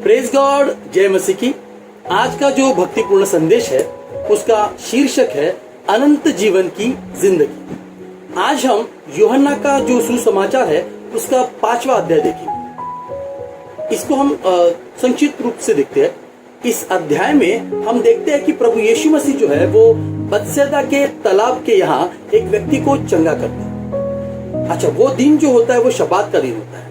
Praise God, जय मसीह की। आज का जो भक्तिपूर्ण संदेश है उसका शीर्षक है अनंत जीवन की जिंदगी। आज हम यूहन्ना का जो सुसमाचार है उसका 5वां अध्याय देखेंगे। इसको हम संक्षिप्त रूप से देखते हैं। इस अध्याय में हम देखते हैं कि प्रभु यीशु मसीह जो है वो बतसैदा के तालाब के यहाँ एक व्यक्ति को चंगा करता है। अच्छा, वो दिन जो होता है वो शबात का दिन होता है,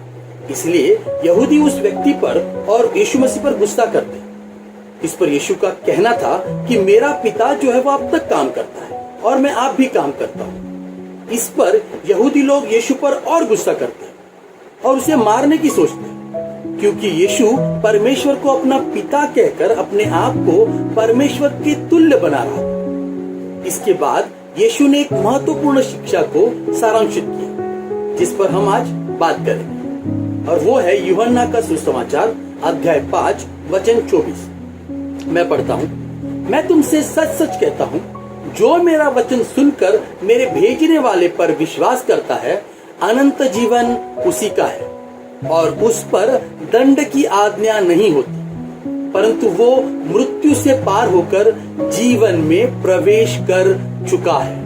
इसलिए यहूदी उस व्यक्ति पर और यीशु मसीह पर गुस्सा करते हैं। इस पर यीशु का कहना था कि मेरा पिता जो है वो अब तक काम करता है और मैं आप भी काम करता हूँ। इस पर यहूदी लोग यीशु पर और गुस्सा करते हैं और उसे मारने की सोचते हैं, क्योंकि यीशु परमेश्वर को अपना पिता कहकर अपने आप को परमेश्वर के तुल्य बना रहा था। इसके बाद यीशु ने एक महत्वपूर्ण शिक्षा को सारांशित किया, जिस पर हम आज बात करेंगे, और वो है यूहन्ना का सुसमाचार अध्याय 5 वचन 24। मैं पढ़ता हूँ। मैं तुमसे सच सच कहता हूँ, जो मेरा वचन सुनकर मेरे भेजने वाले पर विश्वास करता है, अनंत जीवन उसी का है और उस पर दंड की आज्ञा नहीं होती, परंतु वो मृत्यु से पार होकर जीवन में प्रवेश कर चुका है।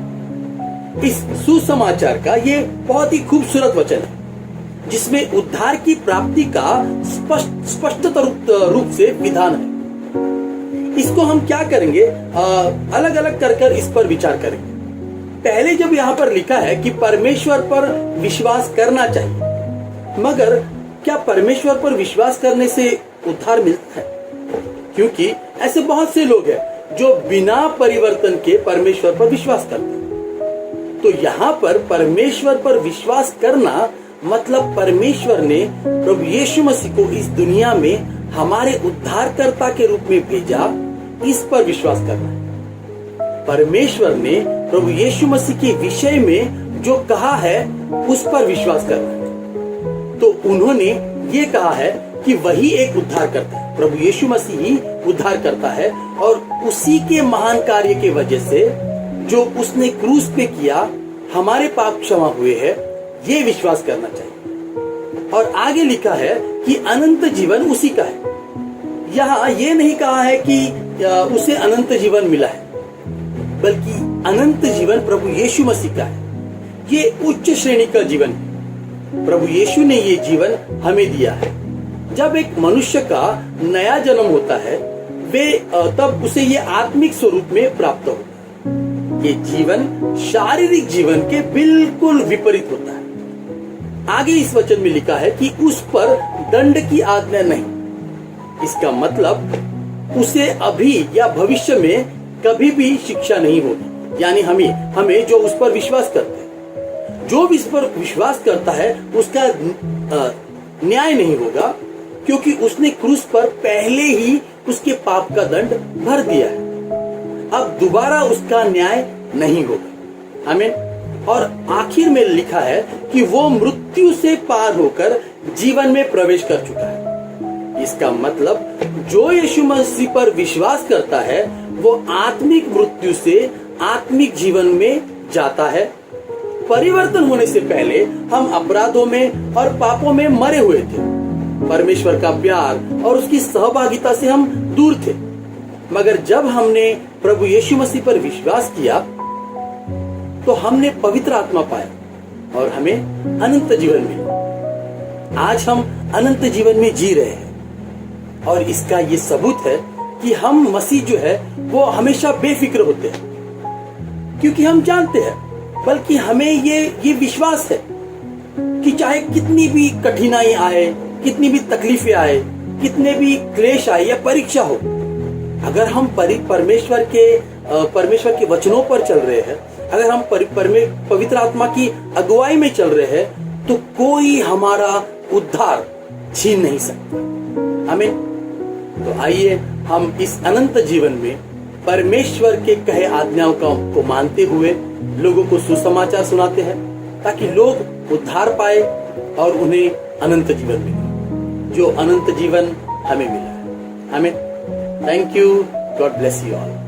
इस सुसमाचार का ये बहुत ही खूबसूरत वचन है, जिसमें उद्धार की प्राप्ति का स्पष्ट रूप से विधान है। इसको हम क्या करेंगे, अलग अलग कर इस पर विचार करेंगे। पहले जब यहाँ पर लिखा है कि परमेश्वर पर विश्वास करना चाहिए, मगर क्या परमेश्वर पर विश्वास करने से उद्धार मिलता है? क्योंकि ऐसे बहुत से लोग हैं जो बिना परिवर्तन के परमेश्वर पर विश्वास करते हैं। तो यहाँ पर परमेश्वर पर विश्वास करना मतलब परमेश्वर ने प्रभु यीशु मसीह को इस दुनिया में हमारे उद्धारकर्ता के रूप में भेजा, इस पर विश्वास करना है। परमेश्वर ने प्रभु यीशु मसीह के विषय में जो कहा है उस पर विश्वास करना है। तो उन्होंने ये कहा है कि वही एक उद्धार करता है, प्रभु यीशु मसीह ही उद्धार करता है, और उसी के महान कार्य के वजह से जो उसने क्रूस पे किया हमारे पाप क्षमा हुए हैं, ये विश्वास करना चाहिए। और आगे लिखा है कि अनंत जीवन उसी का है। यहाँ ये नहीं कहा है कि उसे अनंत जीवन मिला है, बल्कि अनंत जीवन प्रभु यीशु मसीह का है। ये उच्च श्रेणी का जीवन है। प्रभु यीशु ने ये जीवन हमें दिया है। जब एक मनुष्य का नया जन्म होता है, तब उसे ये आत्मिक स्वरूप में प्राप्त होता है। ये जीवन शारीरिक जीवन के बिल्कुल विपरीत होता है। आगे इस वचन में लिखा है कि उस पर दंड की आज्ञा नहीं। इसका मतलब उसे अभी या भविष्य में कभी भी शिक्षा नहीं होगी। यानी हमें जो उस पर विश्वास करते हैं, जो इस पर विश्वास करता है उसका न्याय नहीं होगा, क्योंकि उसने क्रूस पर पहले ही उसके पाप का दंड भर दिया है। अब दोबारा उसका न्याय नहीं होगा। आमीन। और आखिर में लिखा है कि वो मृत्यु से पार होकर जीवन में प्रवेश कर चुका है। इसका मतलब जो यीशु मसीह पर विश्वास करता है वो आत्मिक मृत्यु से आत्मिक जीवन में जाता है। परिवर्तन होने से पहले हम अपराधों में और पापों में मरे हुए थे। परमेश्वर का प्यार और उसकी सहभागिता से हम दूर थे, मगर जब हमने प्रभु यीशु मसीह पर विश्वास किया तो हमने पवित्र आत्मा पाया और हमें अनंत जीवन मिला। आज हम अनंत जीवन में जी रहे हैं, और इसका ये सबूत है कि हम मसीह जो है वो हमेशा बेफिक्र होते हैं, क्योंकि हम जानते हैं, बल्कि हमें ये विश्वास है कि चाहे कितनी भी कठिनाई आए, कितनी भी तकलीफें आए, कितने भी क्लेश आए या परीक्षा हो, अगर हम परमेश्वर के वचनों पर चल रहे हैं, अगर हम पवित्र आत्मा की अगुवाई में चल रहे हैं, तो कोई हमारा उद्धार छीन नहीं सकता। आमीन। तो आइए हम इस अनंत जीवन में परमेश्वर के कहे आज्ञाओं को मानते हुए लोगों को सुसमाचार सुनाते हैं, ताकि लोग उद्धार पाए और उन्हें अनंत जीवन मिले, जो अनंत जीवन हमें मिला है। आमीन। Thank you. God bless you all.